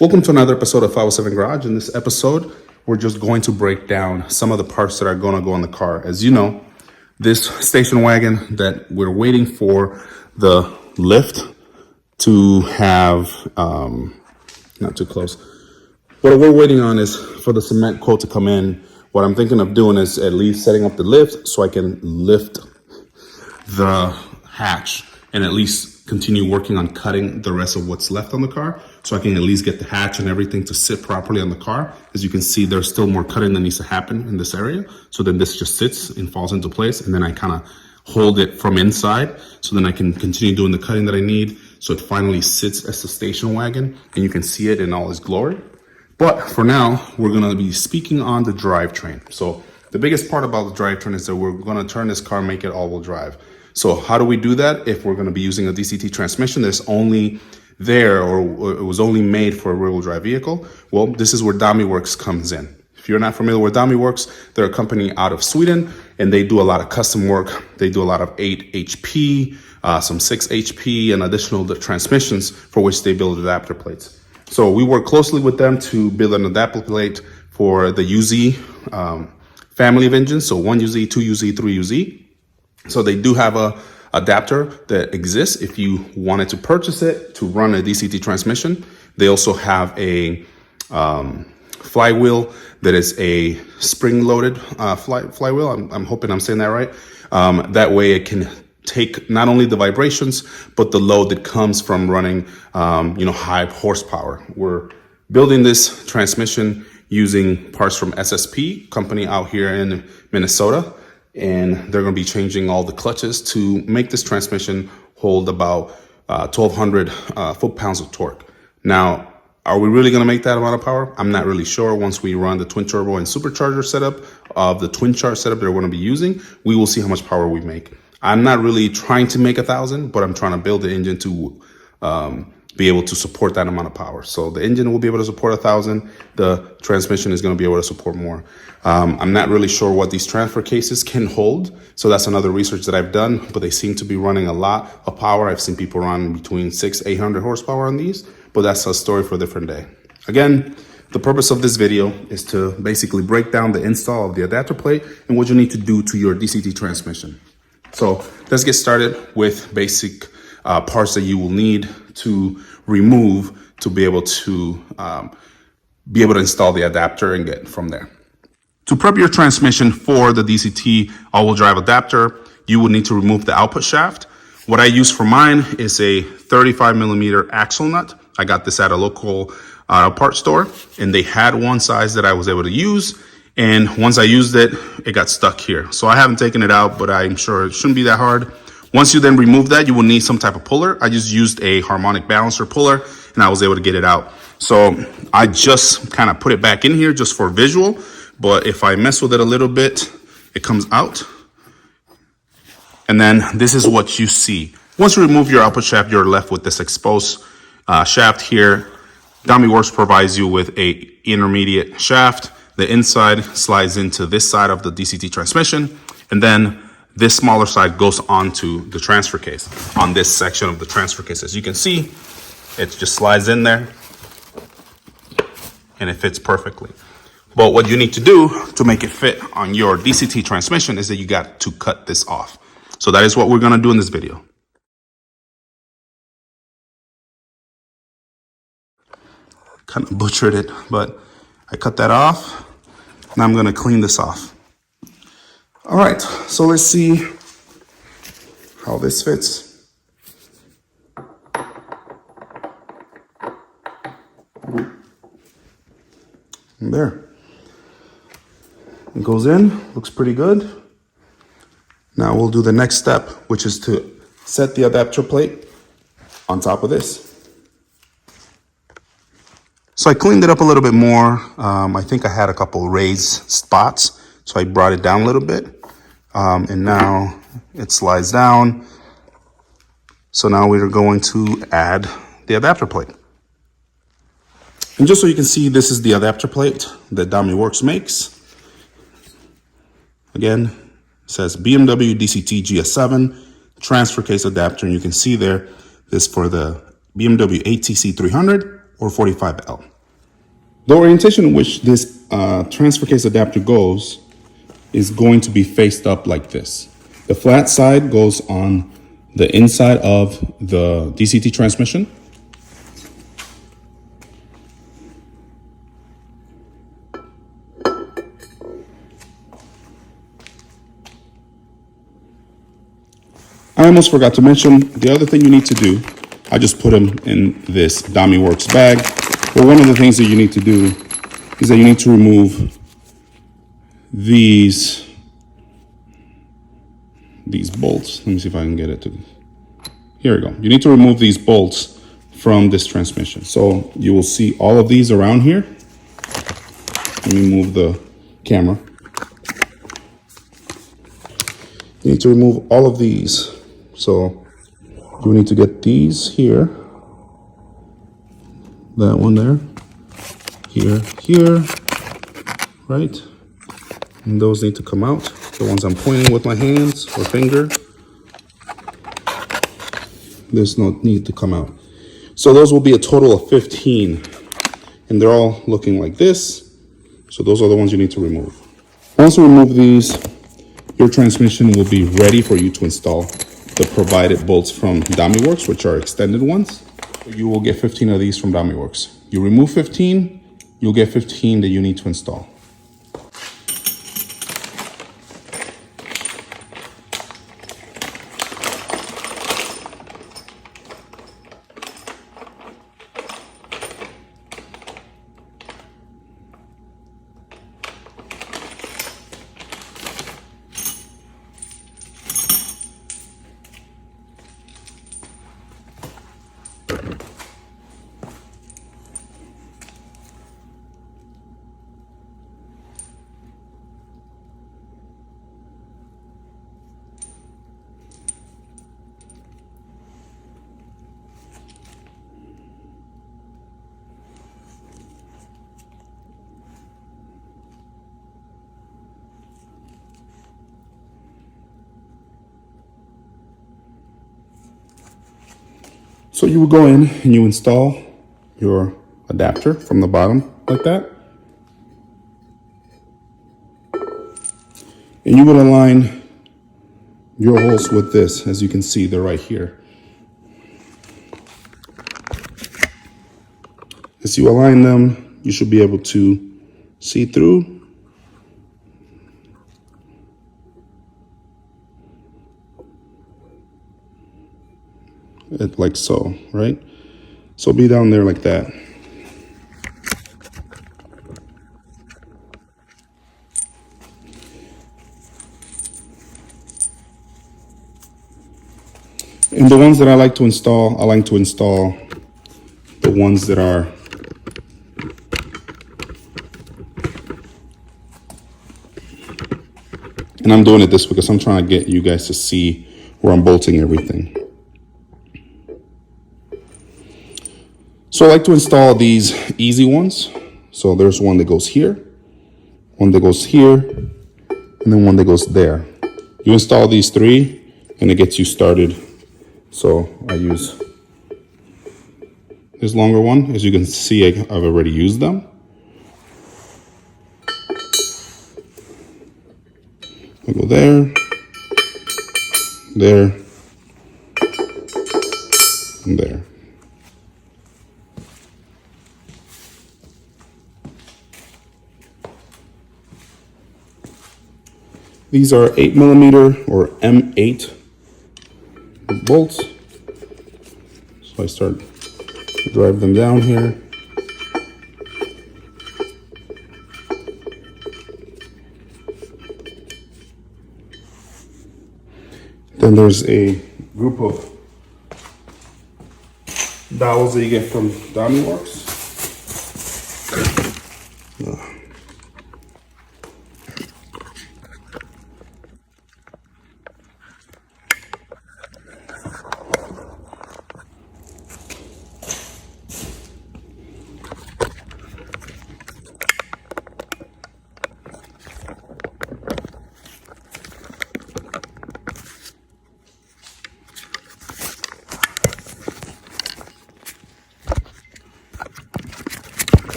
Welcome to another episode of 507 Garage. In this episode, we're just going to break down some of the parts that are going to go on the car. As you know, this station wagon that we're waiting for the lift to have, not too close. What we're waiting on is for the cement quote to come in. What I'm thinking of doing is at least setting up the lift so I can lift the hatch and at least continue working on cutting the rest of what's left on the car, so I can at least get the hatch and everything to sit properly on the car. As you can see, there's still more cutting that needs to happen in this area. So then this just sits and falls into place, and then I kind of hold it from inside, so then I can continue doing the cutting that I need, so it finally sits as a station wagon, and you can see it in all its glory. But for now, we're gonna be speaking on the drivetrain. So the biggest part about the drivetrain is that we're gonna turn this car, make it all-wheel drive. So how do we do that if we're gonna be using a DCT transmission that's only there, or it was only made for a rear-wheel drive vehicle? Well, this is where DamiWorks comes in. If you're not familiar with DamiWorks, they're a company out of Sweden, and they do a lot of custom work. They do a lot of 8 HP, some 6 HP, and additional transmissions for which they build adapter plates. So we work closely with them to build an adapter plate for the UZ family of engines. So 1 UZ, 2 UZ, 3 UZ. So they do have a adapter that exists if you wanted to purchase it to run a DCT transmission. They also have a flywheel that is a spring-loaded flywheel. I'm hoping I'm saying that right. That way it can take not only the vibrations, but the load that comes from running, high horsepower. We're building this transmission using parts from SSP, company out here in Minnesota. And they're going to be changing all the clutches to make this transmission hold about 1,200 foot-pounds of torque. Now, are we really going to make that amount of power? I'm not really sure. Once we run the twin turbo and supercharger setup of the twin charge setup they're going to be using, we will see how much power we make. I'm not really trying to make 1,000, but I'm trying to build the engine to be able to support that amount of power. So the engine will be able to support 1,000. The transmission is going to be able to support more. I'm not really sure what these transfer cases can hold. So that's another research that I've done, but they seem to be running a lot of power. I've seen people run between 600-800 horsepower on these, but that's a story for a different day. Again, the purpose of this video is to basically break down the install of the adapter plate and what you need to do to your DCT transmission. So let's get started with basic parts that you will need to remove to be able to install the adapter and get from there. To prep your transmission for the DCT all-wheel drive adapter, you will need to remove the output shaft. What I use for mine is a 35 millimeter axle nut. I got this at a local parts store, and they had one size that I was able to use. And once I used it, it got stuck here. So I haven't taken it out, but I'm sure it shouldn't be that hard. Once you then remove that, you will need some type of puller. I just used a harmonic balancer puller, and I was able to get it out. So I just kind of put it back in here just for visual. But if I mess with it a little bit, it comes out. And then this is what you see. Once you remove your output shaft, you're left with this exposed shaft here. DamiWorks provides you with a intermediate shaft. The inside slides into this side of the DCT transmission, and then this smaller side goes onto the transfer case on this section of the transfer case. As you can see, it just slides in there and it fits perfectly. But what you need to do to make it fit on your DCT transmission is that you got to cut this off. So that is what we're going to do in this video. Kind of butchered it, but I cut that off. Now I'm going to clean this off. All right, so let's see how this fits. And there. It goes in, looks pretty good. Now we'll do the next step, which is to set the adapter plate on top of this. So I cleaned it up a little bit more. I think I had a couple raised spots, so I brought it down a little bit. And now it slides down. So now we're going to add the adapter plate. And just so you can see, this is the adapter plate that DamiWorks makes. Again, it says BMW DCT GS7 transfer case adapter, and you can see there this for the BMW ATC 300 or 45L. The orientation in which this transfer case adapter goes is going to be faced up like this. The flat side goes on the inside of the DCT transmission. I almost forgot to mention the other thing you need to do. I just put them in this DamiWorks bag. But one of the things that you need to do is that you need to remove these bolts. Let me see if I can get it to, here we go. You need to remove these bolts from this transmission. So you will see all of these around here. Let me move the camera. You need to remove all of these. So you need to get these here, that one there, here, right? And those need to come out. The ones I'm pointing with my hands or finger, there's no need to come out. So those will be a total of 15, and they're all looking like this. So those are the ones you need to remove. Once you remove these, your transmission will be ready for you to install the provided bolts from DamiWorks, which are extended ones. You will get 15 of these from DamiWorks. You remove 15, you'll get 15 that you need to install. So you will go in and you install your adapter from the bottom like that. And you will align your holes with this. As you can see, they're right here. As you align them, you should be able to see through. It like so, right? So be down there like that. And the ones that I like to install the ones that are and I'm doing it this because I'm trying to get you guys to see where I'm bolting everything. So I like to install these easy ones. So there's one that goes here, one that goes here, and then one that goes there. You install these three and it gets you started. So I use this longer one. As you can see, I've already used them. I go there, there, and there. These are 8mm or M8 bolts. So I start to drive them down here. Then there's a group of dowels that you get from DamiWorks.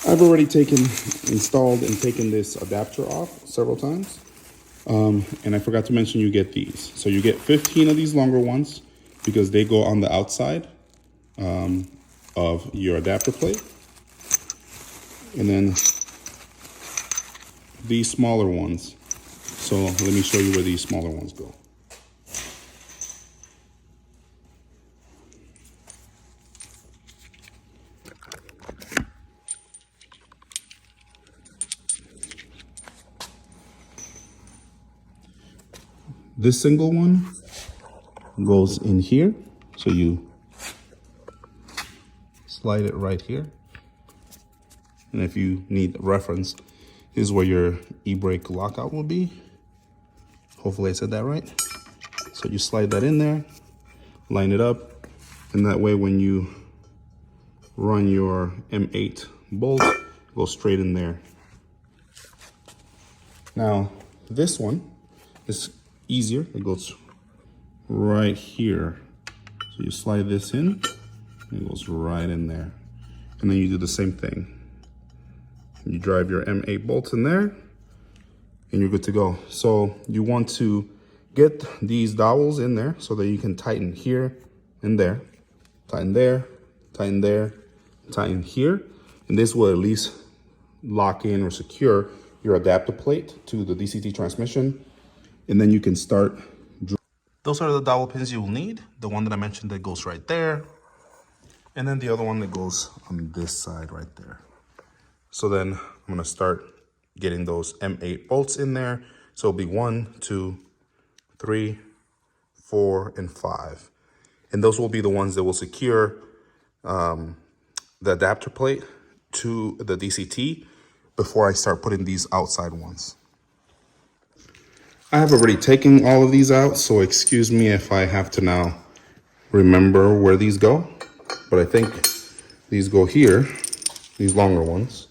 I've already installed and taken this adapter off several times. And I forgot to mention you get these. So you get 15 of these longer ones because they go on the outside of your adapter plate. And then these smaller ones. So let me show you where these smaller ones go. This single one goes in here, so you slide it right here. And if you need reference, this is where your e-brake lockout will be. Hopefully I said that right. So you slide that in there, line it up, and that way when you run your M8 bolt, it goes straight in there. Now, this one is easier. It goes right here. So you slide this in, and it goes right in there. And then you do the same thing. You drive your M8 bolts in there, and you're good to go. So you want to get these dowels in there so that you can tighten here and there. Tighten there, tighten there, tighten here. And this will at least lock in or secure your adapter plate to the DCT transmission. And then you can start. Those are the dowel pins you will need. The one that I mentioned that goes right there. And then the other one that goes on this side right there. So then I'm gonna start getting those M8 bolts in there. So it'll be 1, 2, 3, 4, and 5. And those will be the ones that will secure the adapter plate to the DCT before I start putting these outside ones. I have already taken all of these out, so excuse me if I have to now remember where these go. But I think these go here, these longer ones.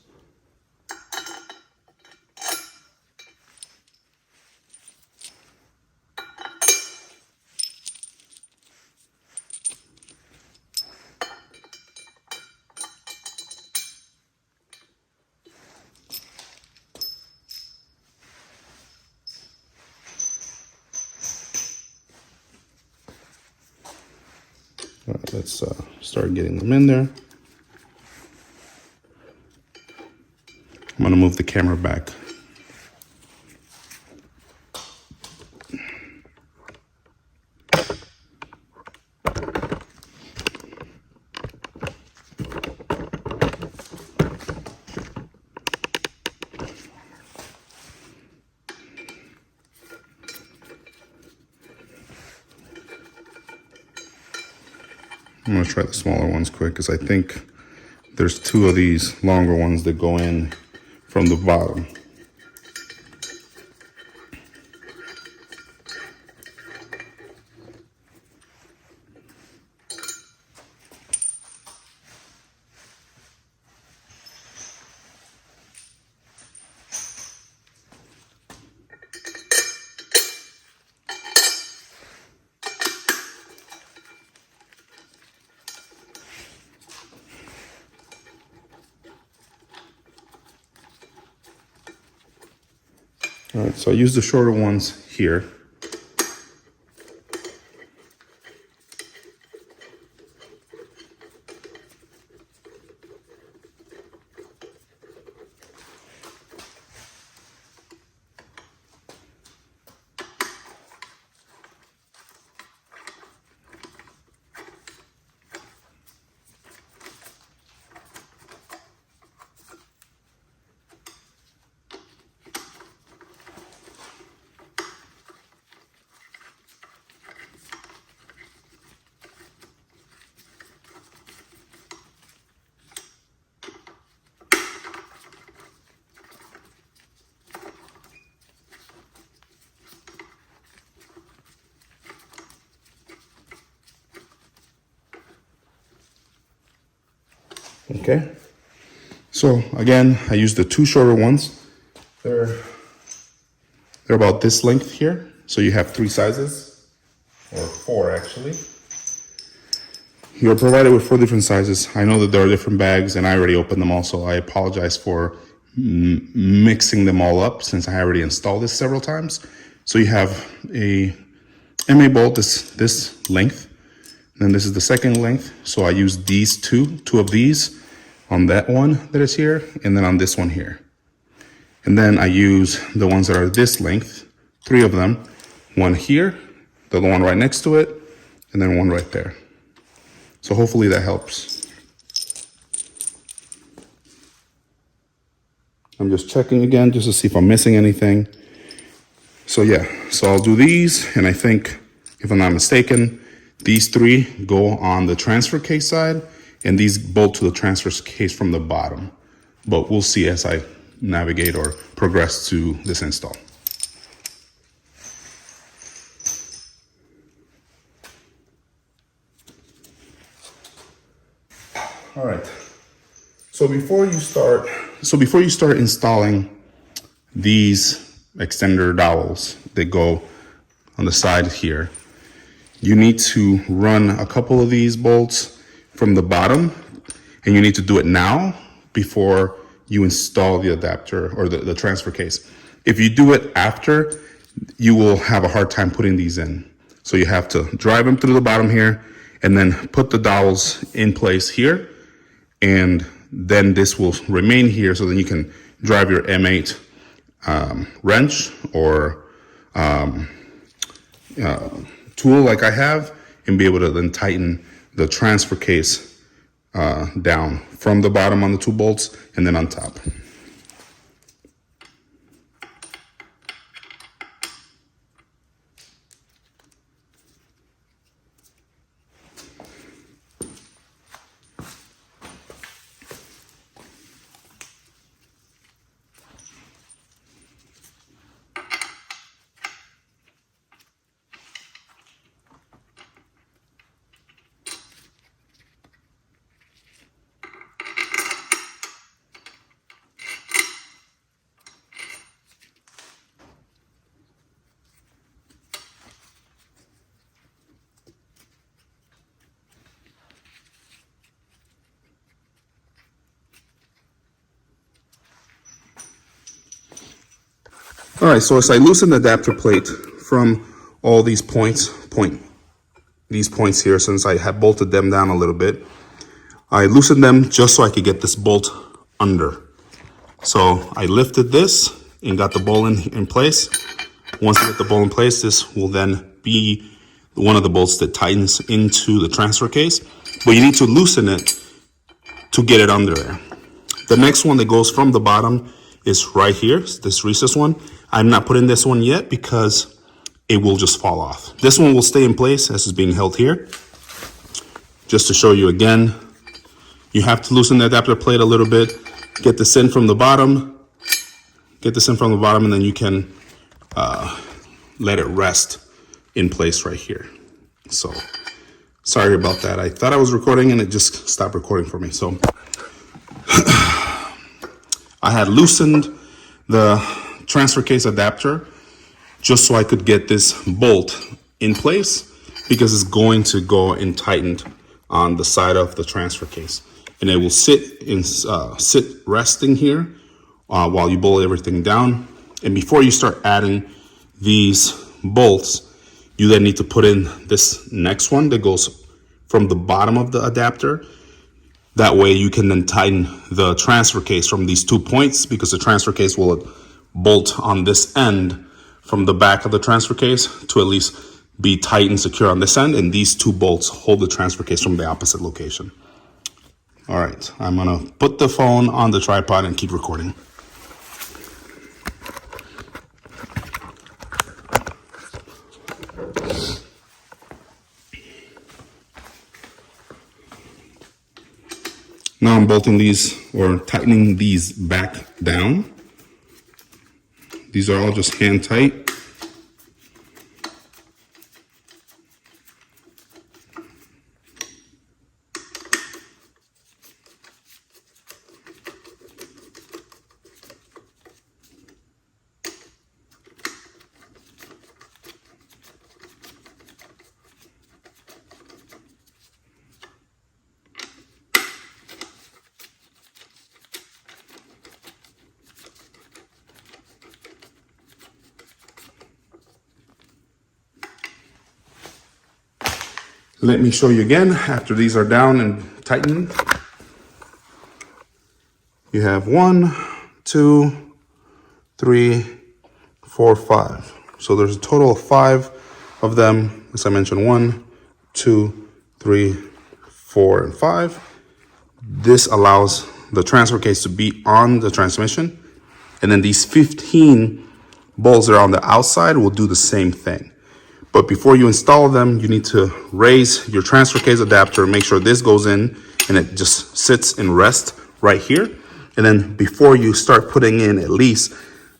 All right, let's start getting them in there. I'm gonna move the camera back. I'm gonna try the smaller ones quick because I think there's 2 of these longer ones that go in from the bottom. All right, so I use the shorter ones here. Okay, so again, I used the 2 shorter ones. They're about this length here. So you have 3 sizes, or 4 actually. you're provided with 4 different sizes. I know that there are different bags, and I already opened them all, so I apologize for mixing them all up since I already installed this several times. So you have a MA bolt, this length, then this is the second length. So I use these two of these on that one that is here, and then on this one here. And then I use the ones that are this length, 3 of them, one here, the other one right next to it, and then one right there. So hopefully that helps. I'm just checking again just to see if I'm missing anything. So yeah, so I'll do these, and I think, if I'm not mistaken, these 3 go on the transfer case side, and these bolt to the transfer case from the bottom. But we'll see as I navigate or progress to this install. All right. So before you start installing these extender dowels that go on the side here, you need to run a couple of these bolts from the bottom, and you need to do it now before you install the adapter or the transfer case. If you do it after, you will have a hard time putting these in. So you have to drive them through the bottom here and then put the dowels in place here, and then this will remain here, so then you can drive your M8 wrench or tool like I have, and be able to then tighten the transfer case down from the bottom on the 2 bolts and then on top. All right, so as I loosen the adapter plate from all these points here, since I have bolted them down a little bit, I loosened them just so I could get this bolt under. So I lifted this and got the bolt in place. Once I get the bolt in place, this will then be one of the bolts that tightens into the transfer case, but you need to loosen it to get it under there. The next one that goes from the bottom is right here, this recess one. I'm not putting this one yet because it will just fall off. This one will stay in place as it's being held here. Just to show you again, you have to loosen the adapter plate a little bit, get this in from the bottom, and then you can let it rest in place right here. So sorry about that. I thought I was recording and it just stopped recording for me. So I had loosened the transfer case adapter just so I could get this bolt in place, because it's going to go and tightened on the side of the transfer case, and it will sit resting here while you bolt everything down. And before you start adding these bolts, you then need to put in this next one that goes from the bottom of the adapter. That way you can then tighten the transfer case from these 2 points, because the transfer case will bolt on this end from the back of the transfer case to at least be tight and secure on this end, and these 2 bolts hold the transfer case from the opposite location. All right, I'm gonna put the phone on the tripod and keep recording. Now I'm bolting these, or tightening these back down. These are all just hand tight. Let me show you again after these are down and tightened. You have 1, 2, 3, 4, 5. So there's a total of 5 of them. As I mentioned, 1, 2, 3, 4, and 5. This allows the transfer case to be on the transmission. And then these 15 bolts that are on the outside will do the same thing. But before you install them, you need to raise your transfer case adapter, make sure this goes in and it just sits and rests right here. And then before you start putting in at least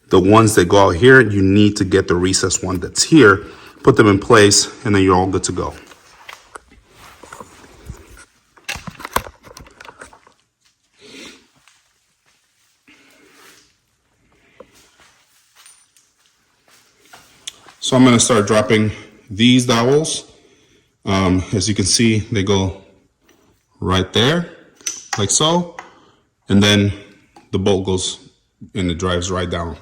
the ones that go out here, you need to get the recessed one that's here, put them in place, and then you're all good to go. So I'm going to start dropping these dowels. As you can see, they go right there, like so. And then the bolt goes and it drives right down.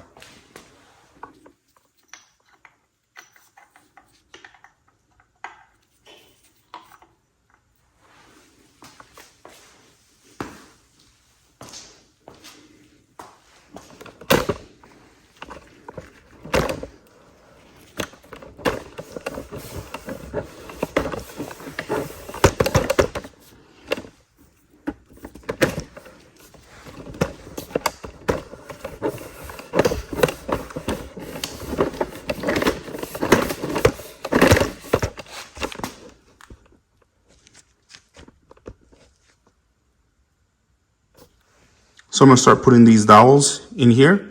So I'm going to start putting these dowels in here.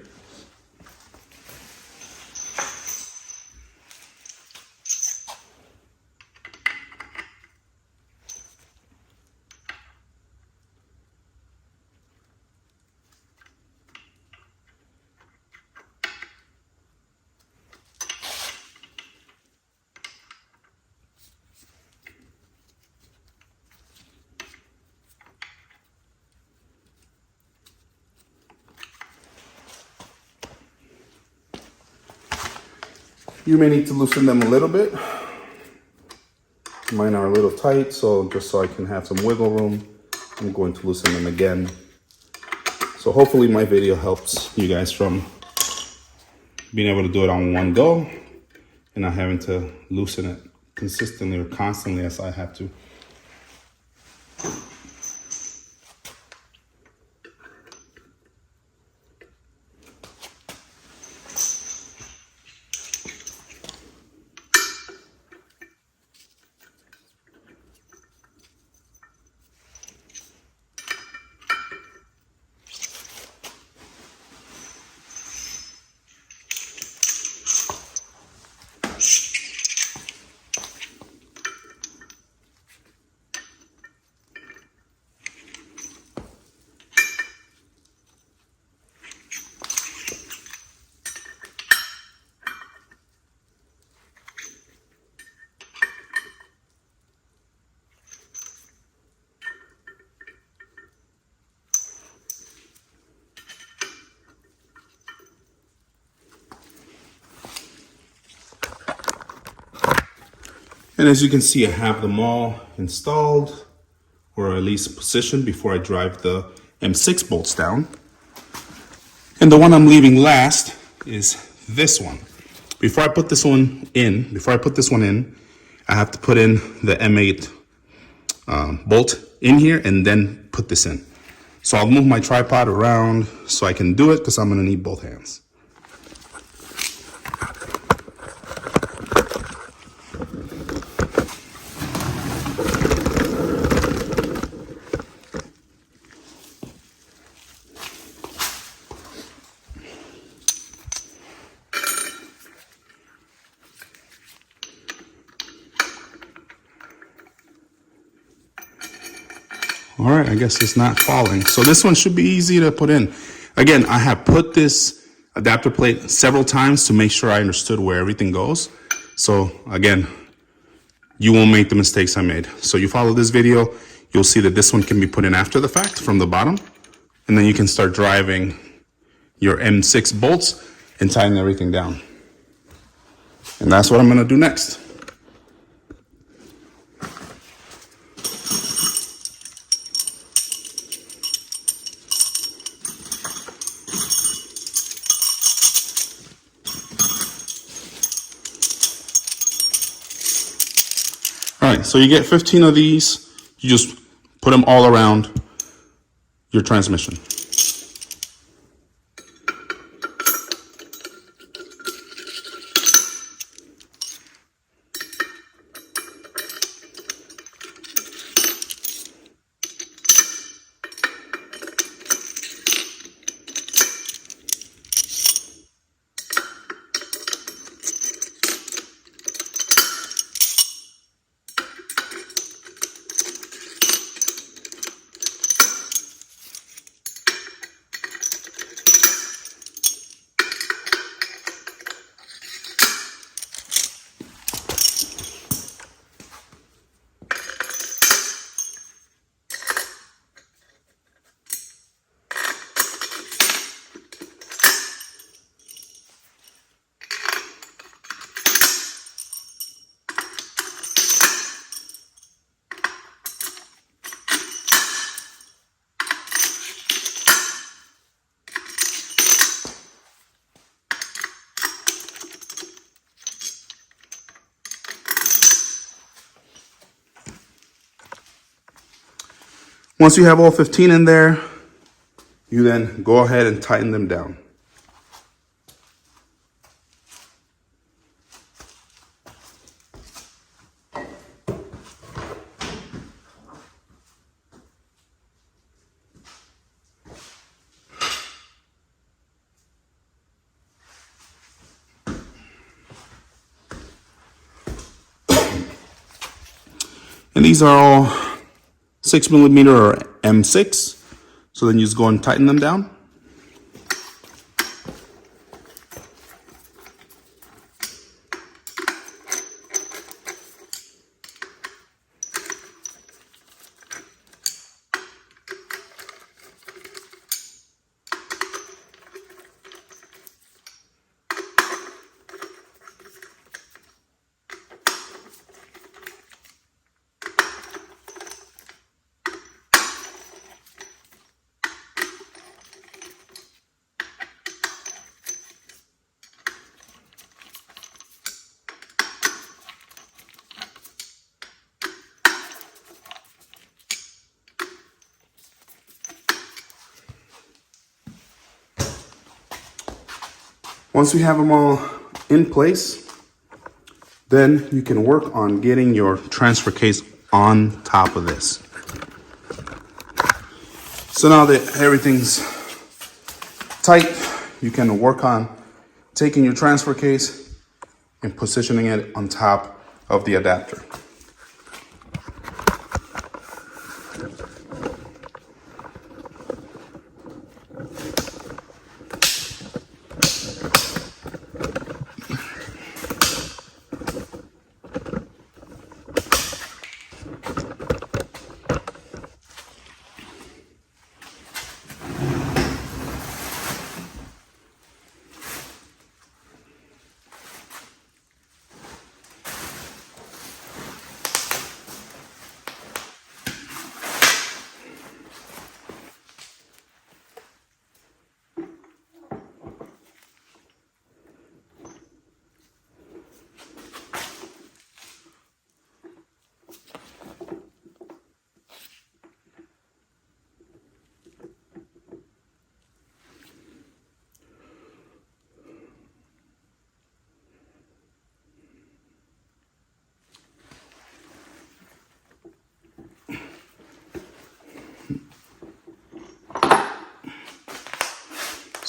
You may need to loosen them a little bit. Mine are a little tight, so just so I can have some wiggle room, I'm going to loosen them again. So hopefully my video helps you guys from being able to do it on one go and not having to loosen it consistently or constantly as I have to. And as you can see, I have them all installed, or at least positioned before I drive the M6 bolts down. And the one I'm leaving last is this one. Before I put this one in, I have to put in the M8 bolt in here and then put this in. So I'll move my tripod around so I can do it because I'm gonna need both hands. All right, I guess it's not falling. So this one should be easy to put in. Again, I have put this adapter plate several times to make sure I understood where everything goes. So again, you won't make the mistakes I made. So you follow this video, you'll see that this one can be put in after the fact from the bottom. And then you can start driving your M6 bolts and tighten everything down. And that's what I'm gonna do next. so you get 15 of these. You just put them all around your transmission. Once you have all 15 in there, you then go ahead and tighten them down. And these are all 6mm or M6. So then you just go and tighten them down. Once you have them all in place, then you can work on getting your transfer case on top of this. So now that everything's tight, you can work on taking your transfer case and positioning it on top of the adapter.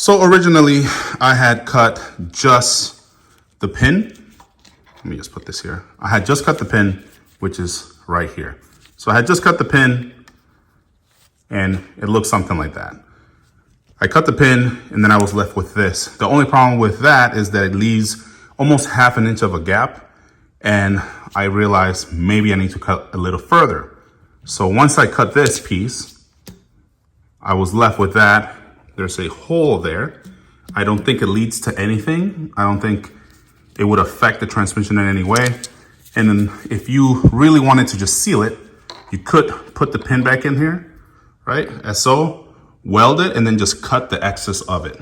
So originally I had cut just the pin. Let me just put this here. I had just cut the pin, which is right here. So I had just cut the pin and it looks something like that. I cut the pin and then I was left with this. The only problem with that is that it leaves almost ½ an inch of a gap, and I realized maybe I need to cut a little further. So once I cut this piece, I was left with that. There's a hole there. I don't think it leads to anything. I don't think it would affect the transmission in any way. And then if you really wanted to just seal it, you could put the pin back in here, right? As so, weld it, and then just cut the excess of it.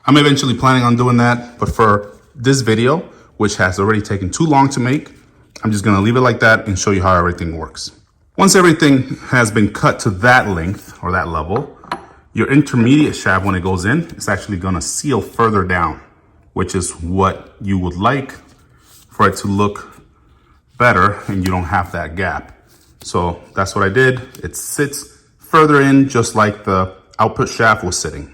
I'm eventually planning on doing that, but for this video, which has already taken too long to make, I'm just gonna leave it like that and show you how everything works. Once everything has been cut to that length or that level, your intermediate shaft, when it goes in, it's actually gonna seal further down, which is what you would like for it to look better and you don't have that gap. So that's what I did. It sits further in just like the output shaft was sitting.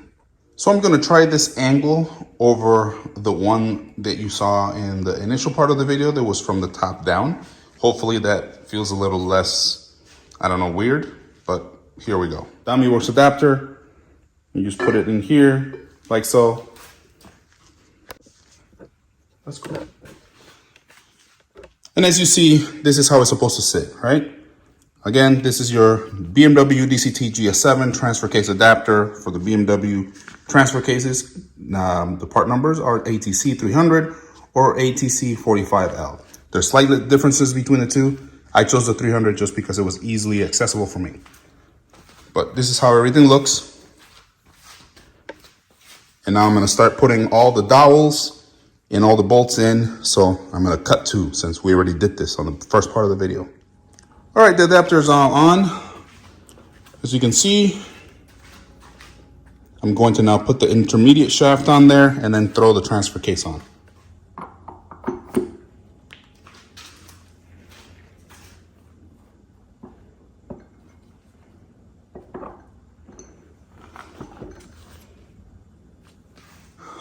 So I'm gonna try this angle over the one that you saw in the initial part of the video that was from the top down. Hopefully that feels a little less, I don't know, weird, but here we go. DCT adapter, you just put it in here like so. That's cool. And as you see, this is how it's supposed to sit, right? Again, this is your BMW DCT GS7 transfer case adapter for the BMW transfer cases. The part numbers are ATC 300 or ATC 45L. There's slight differences between the two. I chose the 300 just because it was easily accessible for me. But this is how everything looks. And now I'm gonna start putting all the dowels and all the bolts in. So I'm gonna cut two since we already did this on the first part of the video. All right, the adapter is all on. As you can see, I'm going to now put the intermediate shaft on there and then throw the transfer case on.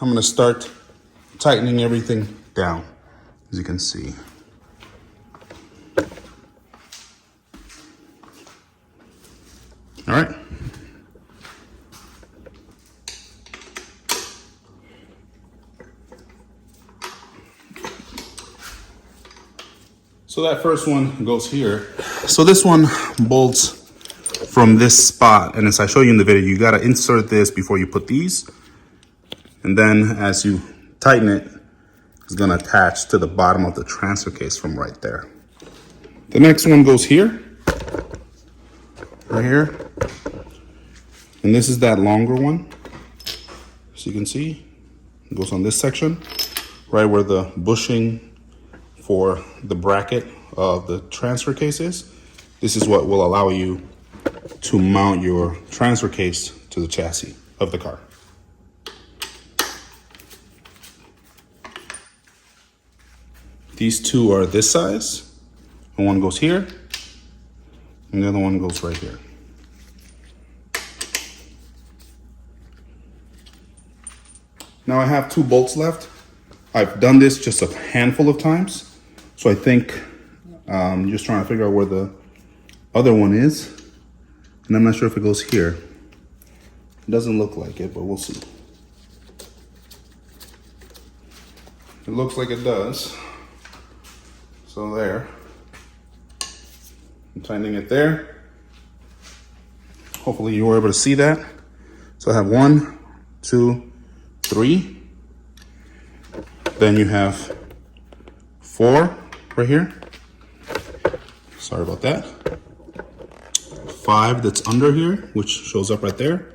I'm gonna start tightening everything down, as you can see. All right. So that first one goes here. So this one bolts from this spot. And as I show you in the video, you got to insert this before you put these. And then as you tighten it, it's going to attach to the bottom of the transfer case from right there. The next one goes here, right here. And this is that longer one. So you can see, it goes on this section, right where the bushing for the bracket of the transfer case is. This is what will allow you to mount your transfer case to the chassis of the car. These two are this size, and one goes here, and the other one goes right here. Now I have two bolts left. I've done this just a handful of times, so I think I'm just trying to figure out where the other one is, and I'm not sure if it goes here. It doesn't look like it, but we'll see. It looks like it does. So there. I'm tightening it there. Hopefully you were able to see that. So I have 1, 2, 3. Then you have 4 right here. Sorry about that. 5 that's under here, which shows up right there.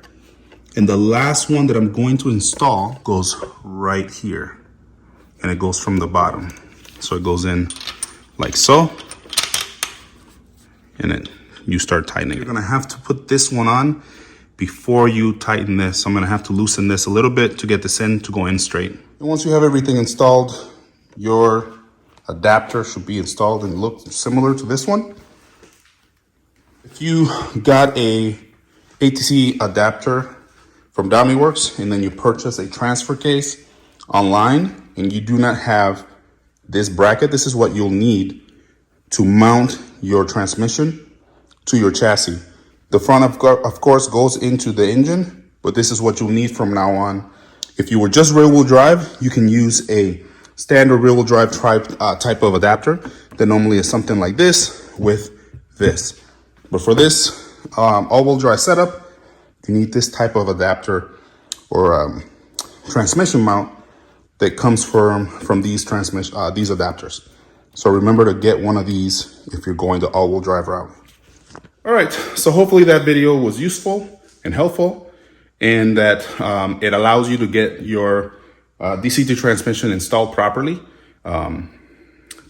And the last one that I'm going to install goes right here. And it goes from the bottom. So it goes in like so. And then you start tightening. You're gonna have to put this one on before you tighten this. I'm gonna have to loosen this a little bit to get this in to go in straight. And once you have everything installed, your adapter should be installed and look similar to this one. If you got a ATC adapter from DCT and then you purchase a transfer case online and you do not have this bracket, this is what you'll need to mount your transmission to your chassis. The front of course goes into the engine, but this is what you'll need from now on. If you were just rear wheel drive, you can use a standard rear wheel drive type of adapter that normally is something like this with this. But for this all wheel drive setup, you need this type of adapter or transmission mount that comes from these adapters. So remember to get one of these if you're going to all-wheel drive route. All right, so hopefully that video was useful and helpful, and that it allows you to get your DCT transmission installed properly.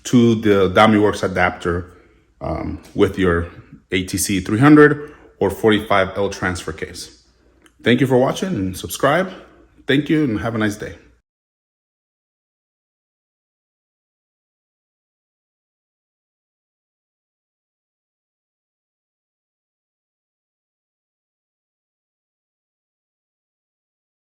to the DamiWorks adapter with your ATC 300 or 45L transfer case. Thank you for watching and subscribe. Thank you and have a nice day.